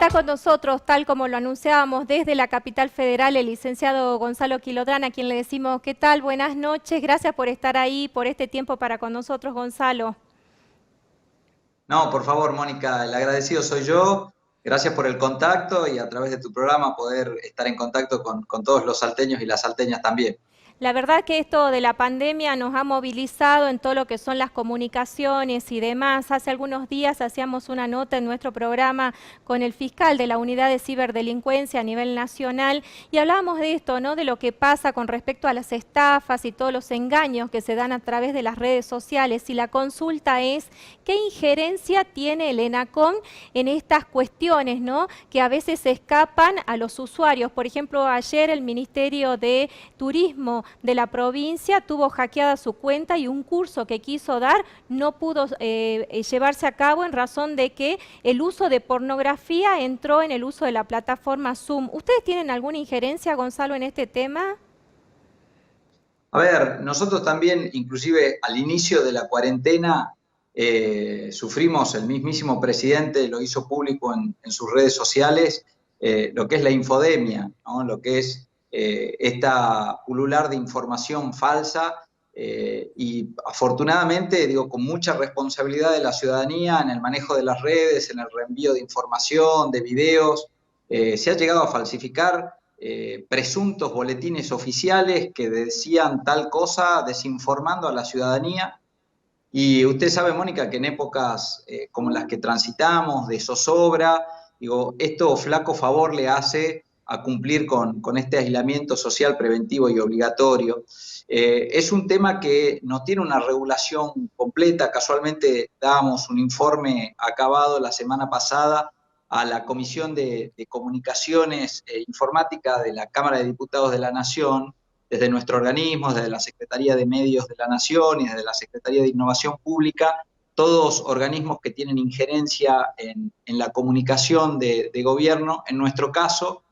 Está con nosotros, tal como lo anunciábamos, desde la capital federal, el licenciado Gonzalo Quilodrán, a quien le decimos, ¿qué tal? Buenas noches, gracias por estar ahí, por este tiempo para con nosotros, Gonzalo. No, por favor, Mónica, el agradecido soy yo. Gracias por el contacto y a través de tu programa poder estar en contacto con todos los salteños y las salteñas también. La verdad que esto de la pandemia nos ha movilizado en todo lo que son las comunicaciones y demás. Hace algunos días hacíamos una nota en nuestro programa con el fiscal de la Unidad de Ciberdelincuencia a nivel nacional y hablábamos de esto, ¿no? De lo que pasa con respecto a las estafas y todos los engaños que se dan a través de las redes sociales. Y la consulta es, ¿qué injerencia tiene el ENACOM en estas cuestiones, ¿no? Que a veces se escapan a los usuarios? Por ejemplo, ayer el Ministerio de Turismo de la provincia tuvo hackeada su cuenta y un curso que quiso dar no pudo llevarse a cabo en razón de que el uso de pornografía entró en el uso de la plataforma Zoom. ¿Ustedes tienen alguna injerencia, Gonzalo, en este tema? A ver, nosotros también, inclusive al inicio de la cuarentena, sufrimos, el mismísimo presidente lo hizo público en sus redes sociales, lo que es la infodemia, ¿no? Lo que es esta pulular de información falsa y afortunadamente, digo, con mucha responsabilidad de la ciudadanía en el manejo de las redes, en el reenvío de información, de videos, se ha llegado a falsificar presuntos boletines oficiales que decían tal cosa, desinformando a la ciudadanía. Y usted sabe, Mónica, que en épocas como las que transitamos, de zozobra, digo, esto flaco favor le hace a cumplir con este aislamiento social preventivo y obligatorio. Es un tema que no tiene una regulación completa. Casualmente dábamos un informe acabado la semana pasada a la Comisión de Comunicaciones e Informática de la Cámara de Diputados de la Nación, desde nuestro organismo, desde la Secretaría de Medios de la Nación y desde la Secretaría de Innovación Pública, todos organismos que tienen injerencia en la comunicación de gobierno. En nuestro caso,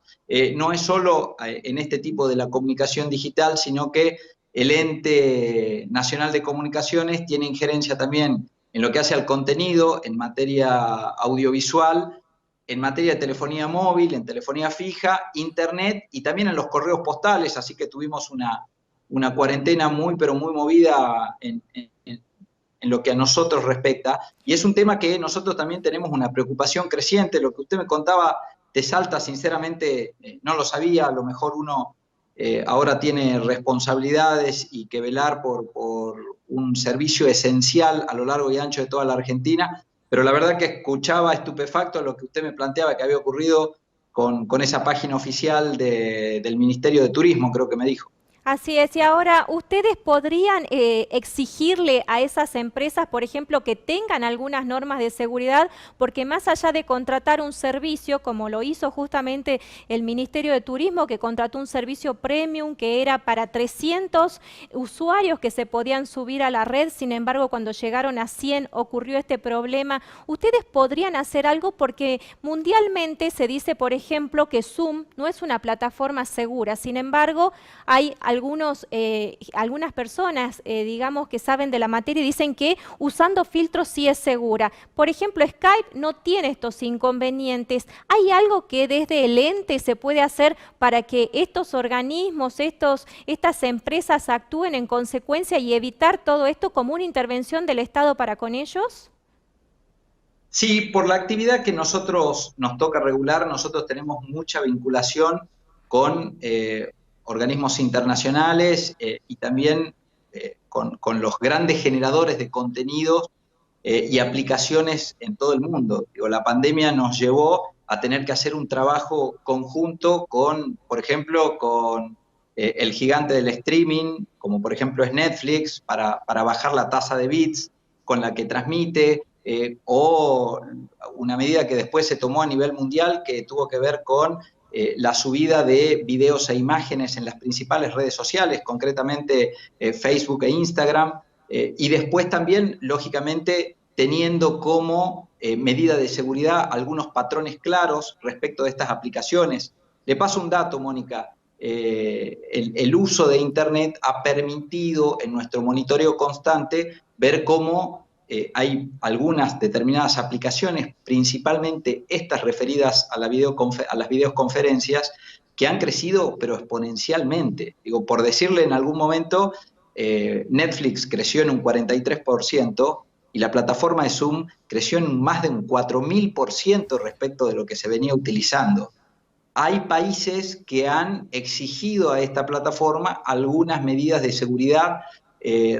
no es solo en este tipo de la comunicación digital, sino que el Ente Nacional de Comunicaciones tiene injerencia también en lo que hace al contenido, en materia audiovisual, en materia de telefonía móvil, en telefonía fija, internet y también en los correos postales, así que tuvimos una cuarentena muy, pero muy movida en lo que a nosotros respecta. Y es un tema que nosotros también tenemos una preocupación creciente. Lo que usted me contaba de Salta, sinceramente, no lo sabía. A lo mejor uno ahora tiene responsabilidades y que velar por un servicio esencial a lo largo y ancho de toda la Argentina, pero la verdad que escuchaba estupefacto lo que usted me planteaba que había ocurrido con esa página oficial del Ministerio de Turismo, creo que me dijo. Así es, y ahora ustedes podrían exigirle a esas empresas, por ejemplo, que tengan algunas normas de seguridad, porque más allá de contratar un servicio, como lo hizo justamente el Ministerio de Turismo, que contrató un servicio premium que era para 300 usuarios que se podían subir a la red, sin embargo, cuando llegaron a 100 ocurrió este problema. Ustedes podrían hacer algo porque mundialmente se dice, por ejemplo, que Zoom no es una plataforma segura, sin embargo, hay algunas personas, digamos, que saben de la materia y dicen que usando filtros sí es segura. Por ejemplo, Skype no tiene estos inconvenientes. ¿Hay algo que desde el ente se puede hacer para que estos organismos, estas empresas actúen en consecuencia y evitar todo esto como una intervención del Estado para con ellos? Sí, por la actividad que nosotros nos toca regular, nosotros tenemos mucha vinculación con organismos internacionales y también con los grandes generadores de contenidos y aplicaciones en todo el mundo. Digo, la pandemia nos llevó a tener que hacer un trabajo conjunto con, por ejemplo, con el gigante del streaming, como por ejemplo es Netflix, para bajar la tasa de bits con la que transmite, o una medida que después se tomó a nivel mundial que tuvo que ver con la subida de videos e imágenes en las principales redes sociales, concretamente Facebook e Instagram, y después también, lógicamente, teniendo como medida de seguridad algunos patrones claros respecto de estas aplicaciones. Le paso un dato, Mónica. El uso de Internet ha permitido en nuestro monitoreo constante ver cómo hay algunas determinadas aplicaciones, principalmente estas referidas a las videoconferencias, que han crecido pero exponencialmente. Digo, por decirle en algún momento, Netflix creció en un 43% y la plataforma de Zoom creció en más de un 4000% respecto de lo que se venía utilizando. Hay países que han exigido a esta plataforma algunas medidas de seguridad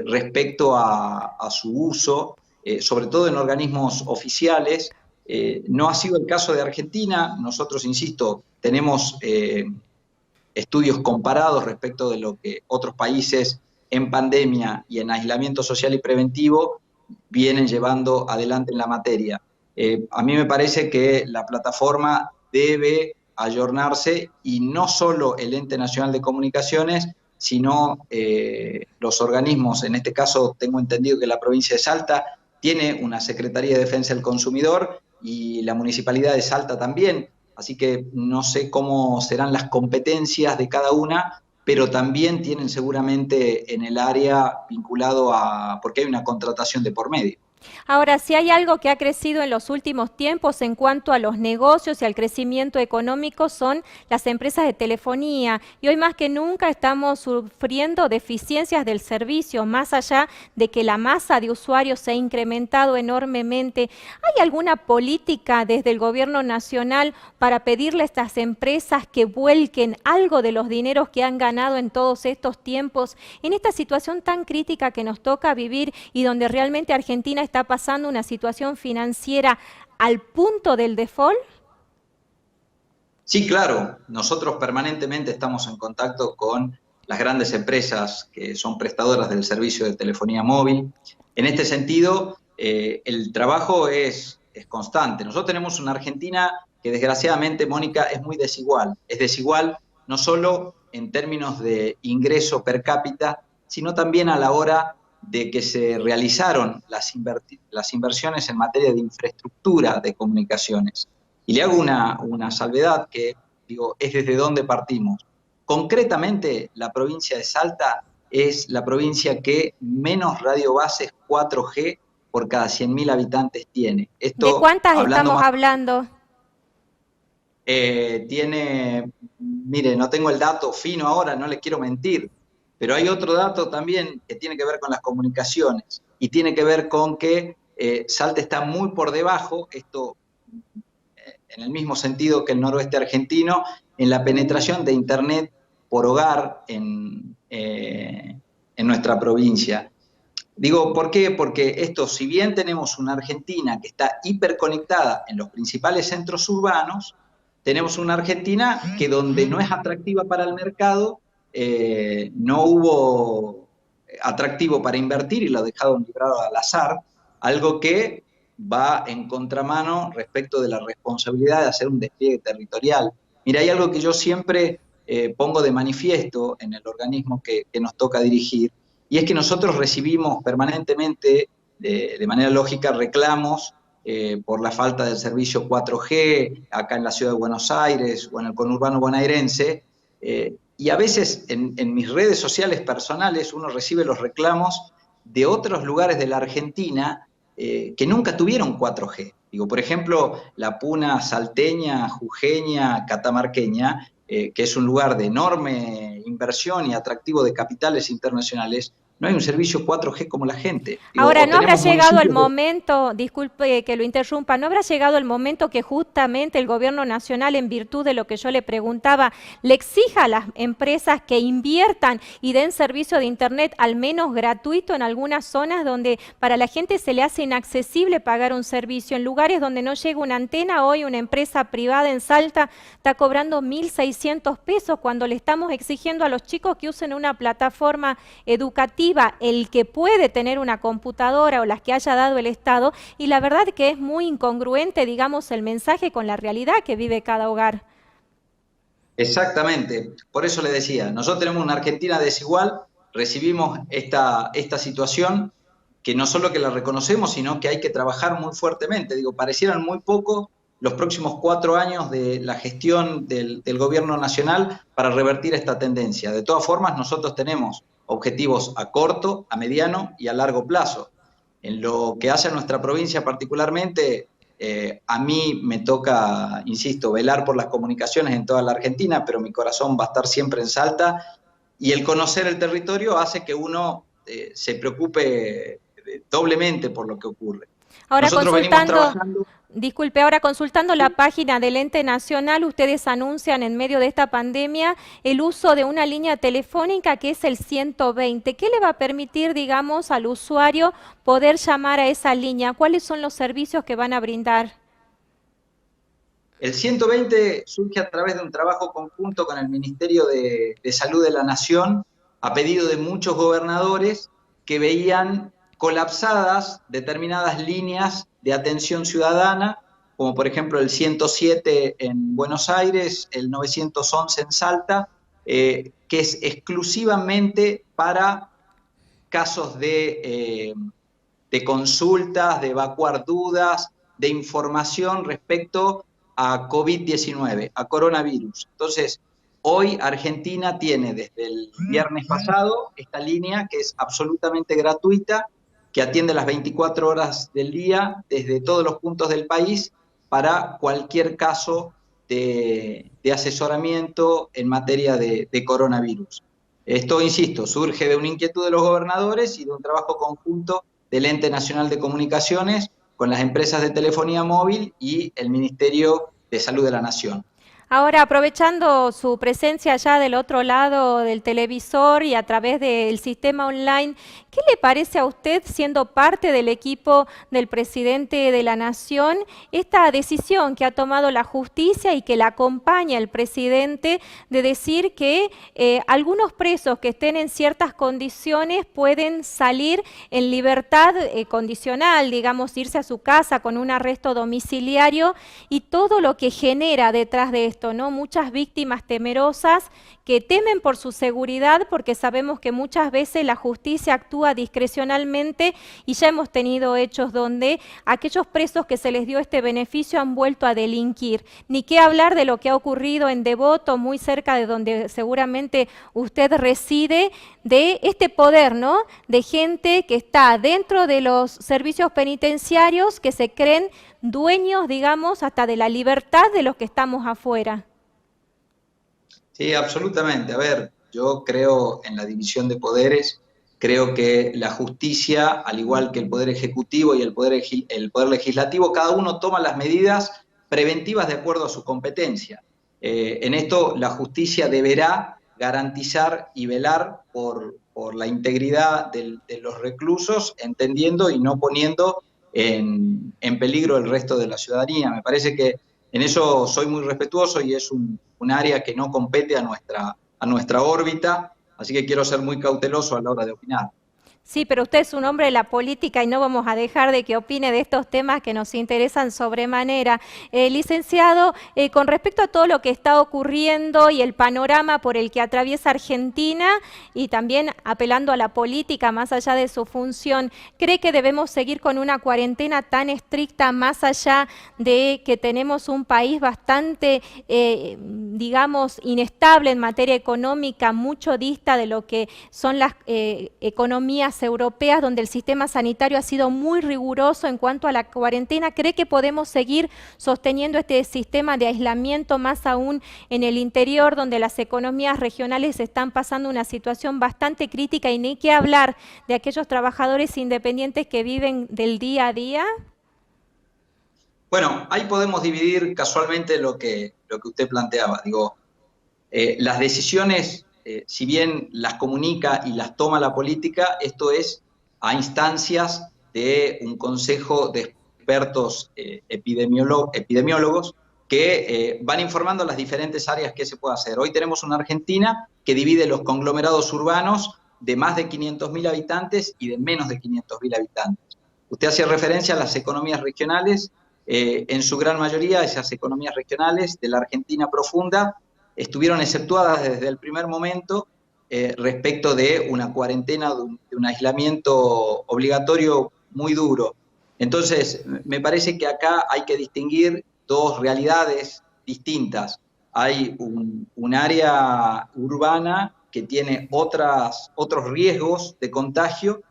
respecto a su uso, sobre todo en organismos oficiales. No ha sido el caso de Argentina. Nosotros, insisto, tenemos estudios comparados respecto de lo que otros países en pandemia y en aislamiento social y preventivo vienen llevando adelante en la materia. A mí me parece que la plataforma debe ayornarse, y no solo el Ente Nacional de Comunicaciones, sino los organismos. En este caso tengo entendido que la provincia de Salta tiene una Secretaría de Defensa del Consumidor y la Municipalidad de Salta también, así que no sé cómo serán las competencias de cada una, pero también tienen seguramente en el área vinculado porque hay una contratación de por medio. Ahora, si hay algo que ha crecido en los últimos tiempos en cuanto a los negocios y al crecimiento económico, son las empresas de telefonía. Y hoy más que nunca estamos sufriendo deficiencias del servicio, más allá de que la masa de usuarios se ha incrementado enormemente. ¿Hay alguna política desde el gobierno nacional para pedirle a estas empresas que vuelquen algo de los dineros que han ganado en todos estos tiempos, en esta situación tan crítica que nos toca vivir y donde realmente Argentina está pasando una situación financiera al punto del default? Sí, claro. Nosotros permanentemente estamos en contacto con las grandes empresas que son prestadoras del servicio de telefonía móvil. En este sentido, el trabajo es constante. Nosotros tenemos una Argentina que, desgraciadamente, Mónica, es muy desigual. Es desigual no solo en términos de ingreso per cápita, sino también a la hora de que se realizaron las inversiones en materia de infraestructura de comunicaciones. Y le hago una salvedad que, digo, es desde donde partimos. Concretamente, la provincia de Salta es la provincia que menos radiobases 4G por cada 100.000 habitantes tiene. ¿De Esto, cuántas hablando estamos más, hablando? mire, no tengo el dato fino ahora, no le quiero mentir, pero hay otro dato también que tiene que ver con las comunicaciones y tiene que ver con que Salta está muy por debajo, esto en el mismo sentido que el noroeste argentino, en la penetración de Internet por hogar en nuestra provincia. Digo, ¿por qué? Porque esto, si bien tenemos una Argentina que está hiperconectada en los principales centros urbanos, tenemos una Argentina que, donde no es atractiva para el mercado, no hubo atractivo para invertir y lo dejaron librado al azar, algo que va en contramano respecto de la responsabilidad de hacer un despliegue territorial. Mira, hay algo que yo siempre pongo de manifiesto en el organismo que nos toca dirigir, y es que nosotros recibimos permanentemente, de manera lógica, reclamos por la falta del servicio 4G acá en la ciudad de Buenos Aires o en el conurbano bonaerense, y a veces en mis redes sociales personales uno recibe los reclamos de otros lugares de la Argentina que nunca tuvieron 4G. Digo, por ejemplo, la puna salteña, jujeña, catamarqueña, que es un lugar de enorme inversión y atractivo de capitales internacionales, no hay un servicio 4G como la gente. Digo, Ahora, ¿no habrá llegado el de... momento, disculpe que lo interrumpa, no habrá llegado el momento que justamente el gobierno nacional, en virtud de lo que yo le preguntaba, le exija a las empresas que inviertan y den servicio de Internet al menos gratuito en algunas zonas donde para la gente se le hace inaccesible pagar un servicio? En lugares donde no llega una antena, hoy una empresa privada en Salta está cobrando 1.600 pesos cuando le estamos exigiendo a los chicos que usen una plataforma educativa, el que puede tener una computadora o las que haya dado el Estado, y la verdad que es muy incongruente, digamos, el mensaje con la realidad que vive cada hogar. Exactamente, por eso le decía, nosotros tenemos una Argentina desigual, recibimos esta situación que no solo que la reconocemos, sino que hay que trabajar muy fuertemente. Digo, parecieran muy poco los próximos 4 años de la gestión del gobierno nacional para revertir esta tendencia. De todas formas, nosotros tenemos objetivos a corto, a mediano y a largo plazo. En lo que hace a nuestra provincia particularmente, a mí me toca, insisto, velar por las comunicaciones en toda la Argentina, pero mi corazón va a estar siempre en Salta, y el conocer el territorio hace que uno se preocupe doblemente por lo que ocurre. Ahora Nosotros venimos consultando, trabajando. disculpe, ahora consultando la página del ente nacional, ustedes anuncian en medio de esta pandemia el uso de una línea telefónica que es el 120. ¿Qué le va a permitir, digamos, al usuario poder llamar a esa línea? ¿Cuáles son los servicios que van a brindar? El 120 surge a través de un trabajo conjunto con el Ministerio de Salud de la Nación, a pedido de muchos gobernadores que veían colapsadas determinadas líneas de atención ciudadana, como por ejemplo el 107 en Buenos Aires, el 911 en Salta, que es exclusivamente para casos de consultas, de evacuar dudas, de información respecto a COVID-19, a coronavirus. Entonces, hoy Argentina tiene desde el viernes pasado esta línea que es absolutamente gratuita, que atiende las 24 horas del día desde todos los puntos del país para cualquier caso de asesoramiento en materia de coronavirus. Esto, insisto, surge de una inquietud de los gobernadores y de un trabajo conjunto del Ente Nacional de Comunicaciones con las empresas de telefonía móvil y el Ministerio de Salud de la Nación. Ahora, aprovechando su presencia allá del otro lado del televisor y a través del sistema online, ¿qué le parece a usted, siendo parte del equipo del presidente de la Nación, esta decisión que ha tomado la justicia y que la acompaña el presidente de decir que algunos presos que estén en ciertas condiciones pueden salir en libertad condicional, digamos, irse a su casa con un arresto domiciliario y todo lo que genera detrás de esto? ¿No? Muchas víctimas temerosas que temen por su seguridad porque sabemos que muchas veces la justicia actúa discrecionalmente y ya hemos tenido hechos donde aquellos presos que se les dio este beneficio han vuelto a delinquir. Ni qué hablar de lo que ha ocurrido en Devoto, muy cerca de donde seguramente usted reside, de este poder, ¿no? De gente que está dentro de los servicios penitenciarios que se creen dueños, digamos, hasta de la libertad de los que estamos afuera. Sí, absolutamente. A ver, yo creo en la división de poderes, creo que la justicia, al igual que el Poder Ejecutivo y el poder Legislativo, cada uno toma las medidas preventivas de acuerdo a su competencia. En esto, la justicia deberá garantizar y velar por la integridad de los reclusos, entendiendo y no poniendo en peligro el resto de la ciudadanía. Me parece que en eso soy muy respetuoso y es un área que no compete a nuestra órbita, así que quiero ser muy cauteloso a la hora de opinar. Sí, pero usted es un hombre de la política y no vamos a dejar de que opine de estos temas que nos interesan sobremanera. Licenciado, con respecto a todo lo que está ocurriendo y el panorama por el que atraviesa Argentina y también apelando a la política más allá de su función, ¿cree que debemos seguir con una cuarentena tan estricta más allá de que tenemos un país bastante, digamos, inestable en materia económica, mucho dista de lo que son las economías europeas, donde el sistema sanitario ha sido muy riguroso en cuanto a la cuarentena? ¿Cree que podemos seguir sosteniendo este sistema de aislamiento, más aún en el interior, donde las economías regionales están pasando una situación bastante crítica y ni qué hablar de aquellos trabajadores independientes que viven del día a día? Bueno, ahí podemos dividir casualmente lo que usted planteaba. Digo, las decisiones, si bien las comunica y las toma la política, esto es a instancias de un consejo de expertos epidemiólogos que van informando las diferentes áreas que se puede hacer. Hoy tenemos una Argentina que divide los conglomerados urbanos de más de 500.000 habitantes y de menos de 500.000 habitantes. Usted hacía referencia a las economías regionales. En su gran mayoría, esas economías regionales de la Argentina profunda estuvieron exceptuadas desde el primer momento respecto de una cuarentena, de un aislamiento obligatorio muy duro. Entonces, me parece que acá hay que distinguir dos realidades distintas. Hay un área urbana que tiene otros riesgos de contagio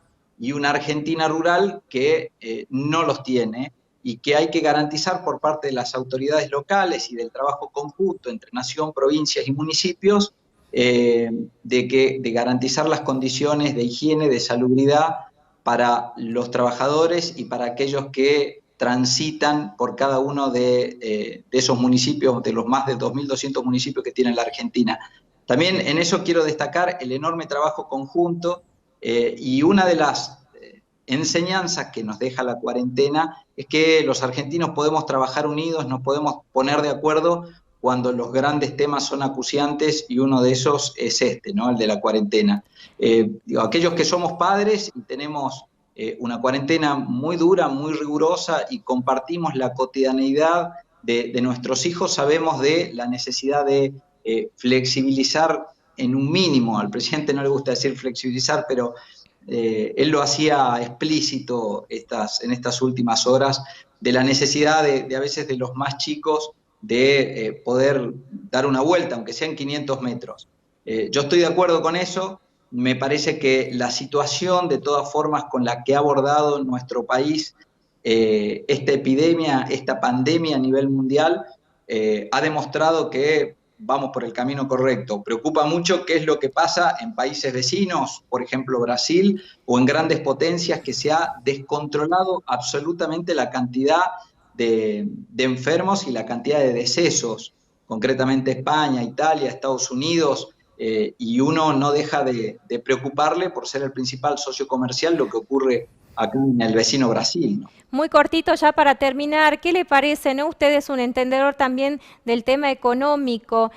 y una Argentina rural que no los tiene y que hay que garantizar por parte de las autoridades locales y del trabajo conjunto entre nación, provincias y municipios, de garantizar las condiciones de higiene, de salubridad para los trabajadores y para aquellos que transitan por cada uno de esos municipios, de los más de 2.200 municipios que tiene la Argentina. También en eso quiero destacar el enorme trabajo conjunto y una de las enseñanzas que nos deja la cuarentena es que los argentinos podemos trabajar unidos, nos podemos poner de acuerdo cuando los grandes temas son acuciantes, y uno de esos es este, ¿no? El de la cuarentena. Aquellos que somos padres y tenemos una cuarentena muy dura, muy rigurosa, y compartimos la cotidianeidad de nuestros hijos, sabemos de la necesidad de flexibilizar en un mínimo. Al presidente no le gusta decir flexibilizar, pero él lo hacía explícito en estas últimas horas, de la necesidad de a veces de los más chicos de poder dar una vuelta, aunque sean 500 metros. Yo estoy de acuerdo con eso. Me parece que la situación, de todas formas, con la que ha abordado nuestro país esta epidemia, esta pandemia a nivel mundial, ha demostrado que vamos por el camino correcto. Preocupa mucho qué es lo que pasa en países vecinos, por ejemplo Brasil, o en grandes potencias, que se ha descontrolado absolutamente la cantidad de enfermos y la cantidad de decesos, concretamente España, Italia, Estados Unidos, y uno no deja de preocuparle por ser el principal socio comercial lo que ocurre acá en el vecino Brasil, ¿no? Muy cortito ya para terminar, ¿qué le parece, no? Usted es un entendedor también del tema económico.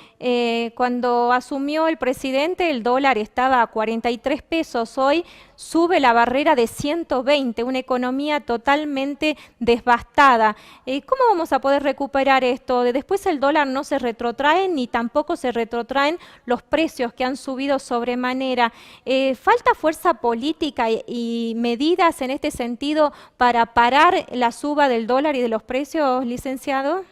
Cuando asumió el presidente, el dólar estaba a 43 pesos, hoy sube la barrera de 120, una economía totalmente devastada. ¿Cómo vamos a poder recuperar esto? Después el dólar no se retrotrae, ni tampoco se retrotraen los precios que han subido sobremanera. ¿Falta fuerza política y medidas en este sentido para parar la suba del dólar y de los precios, licenciado?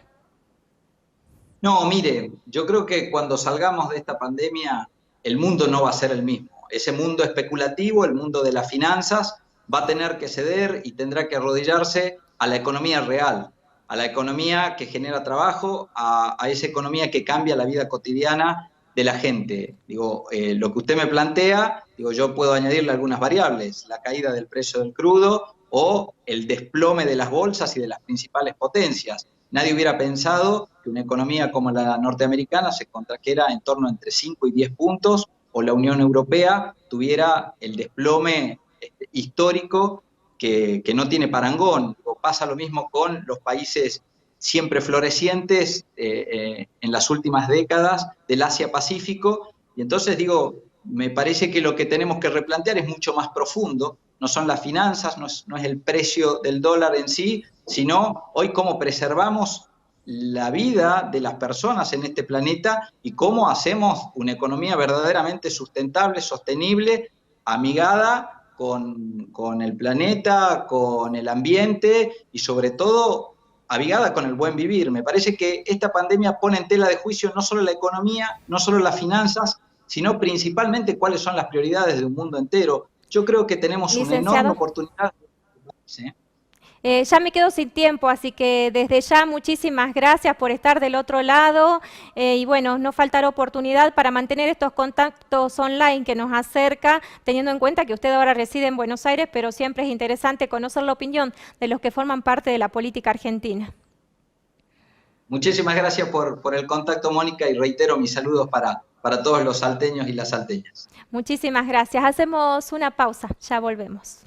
No, mire, yo creo que cuando salgamos de esta pandemia, el mundo no va a ser el mismo. Ese mundo especulativo, el mundo de las finanzas, va a tener que ceder y tendrá que arrodillarse a la economía real, a la economía que genera trabajo, a esa economía que cambia la vida cotidiana de la gente. Digo, lo que usted me plantea, digo, yo puedo añadirle algunas variables: la caída del precio del crudo o el desplome de las bolsas y de las principales potencias. Nadie hubiera pensado que una economía como la norteamericana se contrajera en torno entre 5 y 10 puntos, o la Unión Europea tuviera el desplome histórico que no tiene parangón. O pasa lo mismo con los países siempre florecientes en las últimas décadas del Asia-Pacífico. Y entonces digo, me parece que lo que tenemos que replantear es mucho más profundo. No son las finanzas, no es el precio del dólar en sí, sino hoy cómo preservamos la vida de las personas en este planeta y cómo hacemos una economía verdaderamente sustentable, sostenible, amigada con el planeta, con el ambiente y sobre todo amigada con el buen vivir. Me parece que esta pandemia pone en tela de juicio no solo la economía, no solo las finanzas, sino principalmente cuáles son las prioridades de un mundo entero. Yo creo que tenemos una enorme oportunidad. ¿Sí? Ya me quedo sin tiempo, así que desde ya muchísimas gracias por estar del otro lado y bueno, no faltará oportunidad para mantener estos contactos online que nos acerca, teniendo en cuenta que usted ahora reside en Buenos Aires, pero siempre es interesante conocer la opinión de los que forman parte de la política argentina. Muchísimas gracias por el contacto, Mónica, y reitero mis saludos para todos los salteños y las salteñas. Muchísimas gracias. Hacemos una pausa, ya volvemos.